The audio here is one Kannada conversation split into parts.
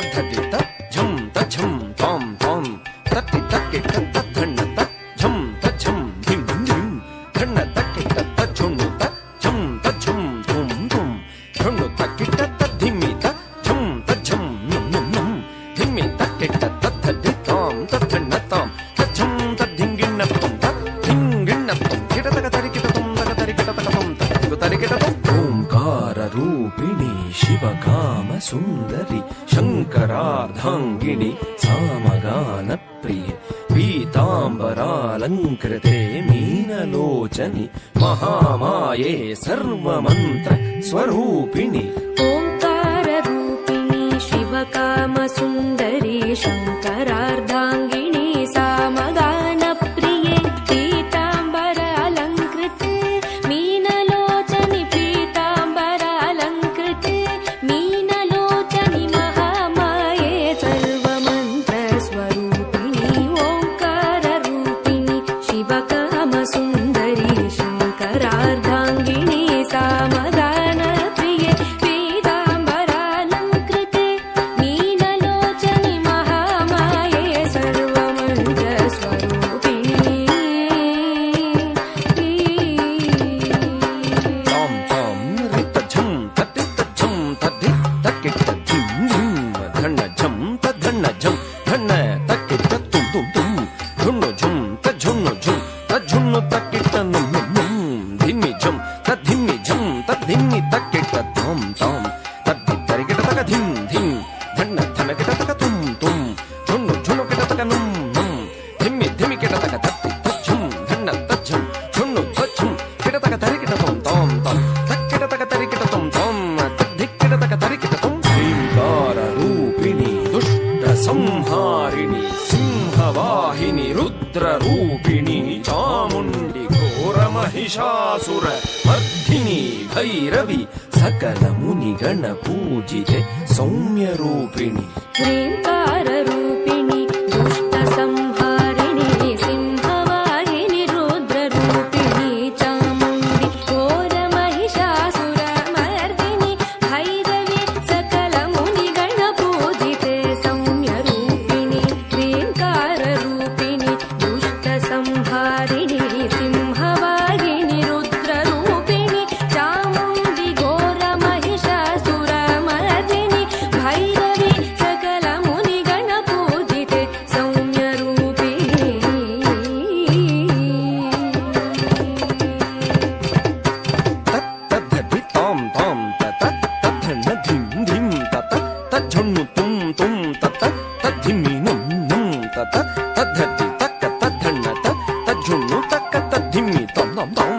ತದ್ಧಟಿತ ಝಂ ತಂ ತಾಂ ತಾಂ ತಟ್ಟಿ ತಕ್ಕಿಟ ತದ್ಧಣ್ಣ ಝಂ ತಂ ಧಿಂ ಧಿಂ ಧಣ್ಣ ತಕ್ಕಿಟ ತಜ್ಜುಣ್ಣು ಝಂ ತಂ ತುಂ ತುಂ ಝಣ್ಣು ತಕ್ಕಿಟ ತದ್ಧಿಮ್ಮಿತ ಝಂ ತಜ್ಜಂ ನಂ ನಂ ನಂ ಧಿಮ್ಮಿ ತಕ್ಕಿಟ ತದ್ಧಟಿ ತಾಂ ತದ್ಧಣ್ಣ ತಾಂ ತಜ್ಜಂ ತದ್ಧಿಂಗಿಣ್ಣ ತುಂ ಧಿಂಗಿಣ್ಣ ತುಂ ಕಿಟತಕ ತರಿಕಿಟ ತುಂ ತಕ ತರಿಕಿಟ ತಕ ತುಂ ತಕ ತರಿಕಿಟ ತುಂ ಓಂಕಾರ ರೂಪಿಣಿ ಶಿವಕಾಮ ಸುಂದರಿ ಶಂಕರಾರ್ಧಾಂಗಿಣಿ ಸಾಮಗಾನ ಪ್ರಿಯ ಪೀತಾಂಬರಾಲಂಕೃತೆ ಮೀನಲೋಚನಿ ಮಹಾಮಾಯೆ ಸರ್ವಮಂತ್ರ ಸ್ವರೂಪಿಣಿ ಓಂಕಾರ ರೂಪಿಣಿ ಶಿವಕಾಮ ಸುಂದರಿ ಶಂಕರಾರ್ಧಾಂಗಿಣಿ ಸಾಮಗಾನ ಪ್ರಿಯೆ ಪೀತಾಂಬರ ಅಲಂಕೃತೆ ಮೀನಲೋಚನಿ ಪೀತಾಂಬರ ಅಲಂಕೃತೆ ಮೀನಲೋಚನಿ ಮಹಾಮಾಯೆ ಸರ್ವಮಂತ್ರ ಸ್ವರೂಪಿಣಿ ಓಂಕಾರ ರೂಪಿಣಿ ಶಿವಕಾಮ ಸುಂದರಿ ಶಂಕರಾರ್ಧಾಂಗಿಣಿ ಸಾಮಗಾನ ಪ್ರಿಯೆ ಪೀತಾಂಬರಾಲಂಕೃತೆ ಮೀನಲೋಚನಿ ಮಹಾಮಾಯೆ ಸರ್ವಮಂತ್ರ ಸ್ವರೂಪಿಣಿ ತಾಂ ತಾಂ ರಿತ ಝಂ ತಟ್ಟಿತ ಝಂ ತದ್ಧಿ ತಕ್ಕಿಟ ಧಿಂ ಧಿಂ ಧಣ್ಣ ಝಂ ತದ್ಧಣ್ಣ ಝಂ ಧಣ್ಣ ತಕ್ಕಿಟ ತುಂ ತುಂ ತುಂ ಝುಣ್ಣು ಝುಂ ತಜ್ಜುಣ್ಣು ಝುಂ ತಜ್ಜುಣ್ಣು ತಕ್ಕಿಟ ನುಂ ನುಂ ನುಂ ಧಿಮ್ಮಿ ಝಂ ತದ್ಧಿಮ್ಮಿ ಝಂ ತದ್ಧಿಮ್ಮಿ ತಕ್ಕಿಟ ತಾಂ ತಾಂ ತದ್ಧಿ ತರಿಕಿಟ ತಕ ಧಿಂ ಧಿಂ ಧಣ್ಣ ಧನಕಿಟ ತಕ ತುಂ ತುಂ ಝುಣ್ಣು ಝುಣ್ಣು ಕಿಟ ತಕ ನುಂ ನುಂ ಧಿಮ್ಮಿ ಧಿಮ್ಮಿ ಕಿಟ ತಕ ತತ್ತಿ ತಜ್ಜುಂ ಧಣ್ಣ ತಜ್ಜಂ ಝುಣ್ಣು ತಜ್ಜುಂ ಕಿಟ ತಕ ತರಿಕಿಟ ತುಂ ತಾಂ ತಾಂ ತಕ್ಕಿಟ ತಕ ತರಿಕಿಟ ತುಂ ತಾಂ ತದ್ಧಿಕ್ಕಿಟ ತಕ ತರಿಕಿಟ ತುಂ ಶ್ರೀಂಕಾರ ರೂಪಿಣಿ ದುಷ್ಟ ಸಂಹಾರಿಣಿ ಸಿಂಹವಾಹಿನಿ ರುದ್ರ ರೂಪಿಣಿ ಚಾಮುಂಡಿ ಘೋರ ಮಹಿಷಾಸುರ ಮರ್ಧಿನಿ ಭೈರವಿ ಸಕಲ ಮುನಿಗಣ ಪೂಜಿತೆ ಸೌಮ್ಯ ರೂಪಿಣಿ ಶ್ರೀಂಕಾರ ರೂಪಿಣಿ ದುಷ್ಟ ಸಂಹಾರಿಣಿ ಸಿಂಹವಾಹಿನಿ ರುದ್ರ ರೂಪಿಣಿ ಚಾಮುಂಡಿ ಘೋರ ಮಹಿಷಾಸುರ ಮರ್ದಿನಿ ಭೈರವಿ ಸಕಲ ಮುನಿಗಣ ಪೂಜಿತೆ ಸೌಮ್ಯ ರೂಪಿಣಿ ಶ್ರೀಂಕಾರ ರೂಪಿಣಿ ದುಷ್ಟ ಸಂಹಾರಿಣಿ ಸಿಂಹವಾಹಿನಿ ರುದ್ರ ರೂಪಿಣಿ ಚಾಮುಂಡಿ ಘೋರ ಮಹಿಷಾಸುರ ಮರ್ದಿನಿ ಭೈರವಿ ಸಕಲ ಮುನಿಗಣ ಪೂಜಿತೆ ಸೌಮ್ಯ ರೂಪಿಣಿ ತದ್ಧಿ ತಾಂ ತಾಂ ತತ ತದ್ಧಣ್ಣ ಧಿಂ ಧಿಂ ತತ ತಜ್ಜುಣ್ಣು ತುಂ ತುಂ ತತ ತದ್ಧಿಮ್ಮಿ ನುಂ ನುಂ ತತ ತದ್ಧತಿ ತಕ್ಕ ತದ್ಧಣ್ಣ ತಜ್ಜುಣ್ಣು ತಕ್ಕ ತದ್ಧಿಮ್ಮಿ ತಂ ತಂ ತಂ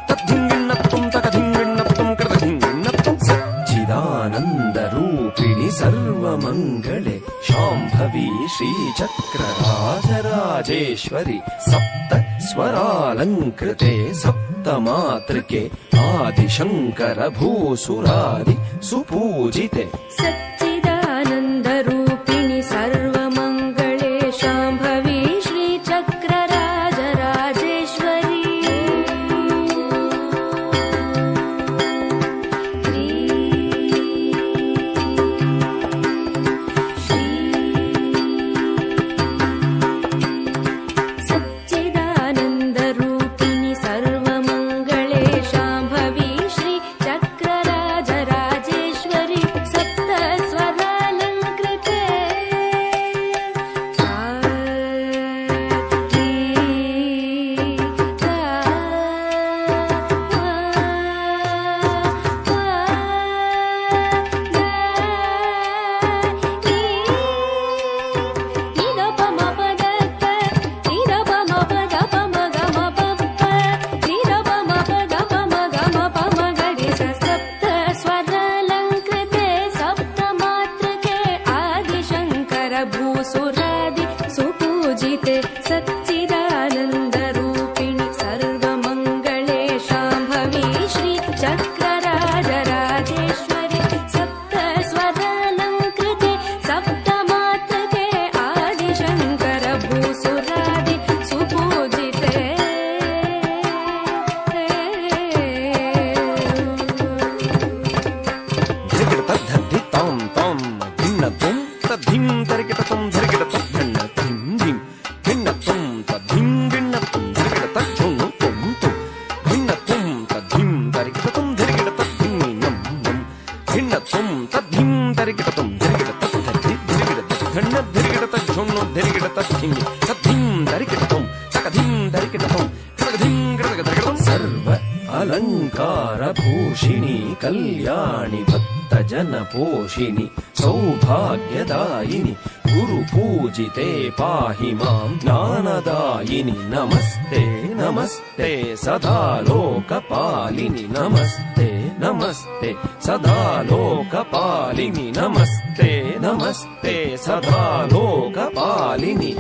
ತದ್ಧಿಂಗಿಣ್ಣ ತುಂ ತಕ ಧಿಂಗಿಣ್ಣ ತುಂ ಕೃತ ಧಿಂಗಿಣ್ಣ ತುಂ ಸಚ್ಚಿದಾನಂದ ರೂಪಿಣಿ ಸರ್ವಮಂಗಳೆ ಶಾಂಭವಿ ಶ್ರೀಚಕ್ರ ರಾಜರಾಜೇಶ್ವರಿ ಸಪ್ತ ಸ್ವರಾಲಂಕೃತೆ ಸಪ್ತ ಮಾತೃಕೆ ಆದಿಶಂಕರ ಭೂಸುರಾರಿ ಸುಪೂಜಿತೆ ಸಚ್ಚಿದಾನಂದ ರೂಪಿಣಿ ಸರ್ವಮಂಗಳೆ ಶಾಂಭವಿ ಶ್ರೀಚಕ್ರ ರಾಜರಾಜೇಶ್ವರಿ ಸಚ್ಚಿದಾನಂದ ರೂಪಿಣಿ ಸರ್ವಮಂಗಳೆ ಶಾಂಭವಿ ಶ್ರೀ ಚಕ್ರ ರಾಜರಾಜೇಶ್ವರಿ ಸಪ್ತ अलङ्कारभूषिणि कल्याणि भक्तजनपोषिणि सौभाग्यदायिनि गुरुपूजिते पाहि मां ज्ञानदायिनि नमस्ते नमस्ते सदा लोकपालिनि नमस्ते नमस्ते सदा लोकपालिनि नमस्ते नमस्ते सदा लोकपालिनि